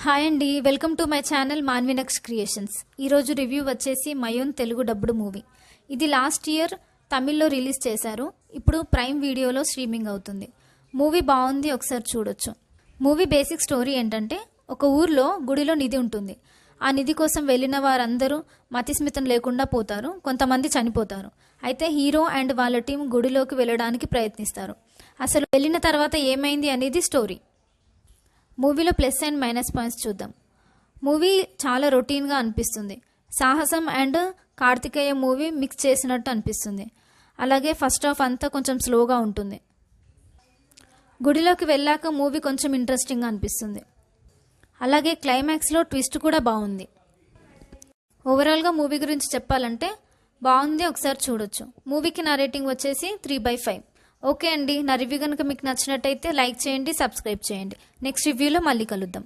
Hi అండి, welcome to my channel మాన్వినక్స్ creations. ఈరోజు రివ్యూ వచ్చేసి మయూన్ తెలుగు డబ్బుడు మూవీ. ఇది లాస్ట్ ఇయర్ తమిళ్లో రిలీజ్ చేశారు. ఇప్పుడు ప్రైమ్ వీడియోలో స్ట్రీమింగ్ అవుతుంది. మూవీ బాగుంది, ఒకసారి చూడొచ్చు. మూవీ బేసిక్ స్టోరీ ఏంటంటే, ఒక ఊర్లో గుడిలో నిధి ఉంటుంది. ఆ నిధి కోసం వెళ్ళిన వారందరూ మతిస్మితం లేకుండా పోతారు, కొంతమంది చనిపోతారు. అయితే హీరో అండ్ వాళ్ళ టీం గుడిలోకి వెళ్ళడానికి ప్రయత్నిస్తారు. అసలు వెళ్ళిన తర్వాత ఏమైంది అనేది స్టోరీ. మూవీలో ప్లస్ అండ్ మైనస్ పాయింట్స్ చూద్దాం. మూవీ చాలా రొటీన్గా అనిపిస్తుంది. సాహసం అండ్ కార్తికేయ మూవీ మిక్స్ చేసినట్టు అనిపిస్తుంది. అలాగే ఫస్ట్ హాఫ్ అంతా కొంచెం స్లోగా ఉంటుంది. గుడిలోకి వెళ్ళాక మూవీ కొంచెం ఇంట్రెస్టింగ్గా అనిపిస్తుంది. అలాగే క్లైమాక్స్లో ట్విస్ట్ కూడా బాగుంది. ఓవరాల్గా మూవీ గురించి చెప్పాలంటే బాగుంది, ఒకసారి చూడొచ్చు. మూవీకి నా రేటింగ్ వచ్చేసి 3/5. ఓకే అండి, నా రివ్యూ కనుక మీకు నచ్చినట్టయితే లైక్ చేయండి, సబ్స్క్రైబ్ చేయండి. నెక్స్ట్ రివ్యూలో మళ్ళీ కలుద్దాం.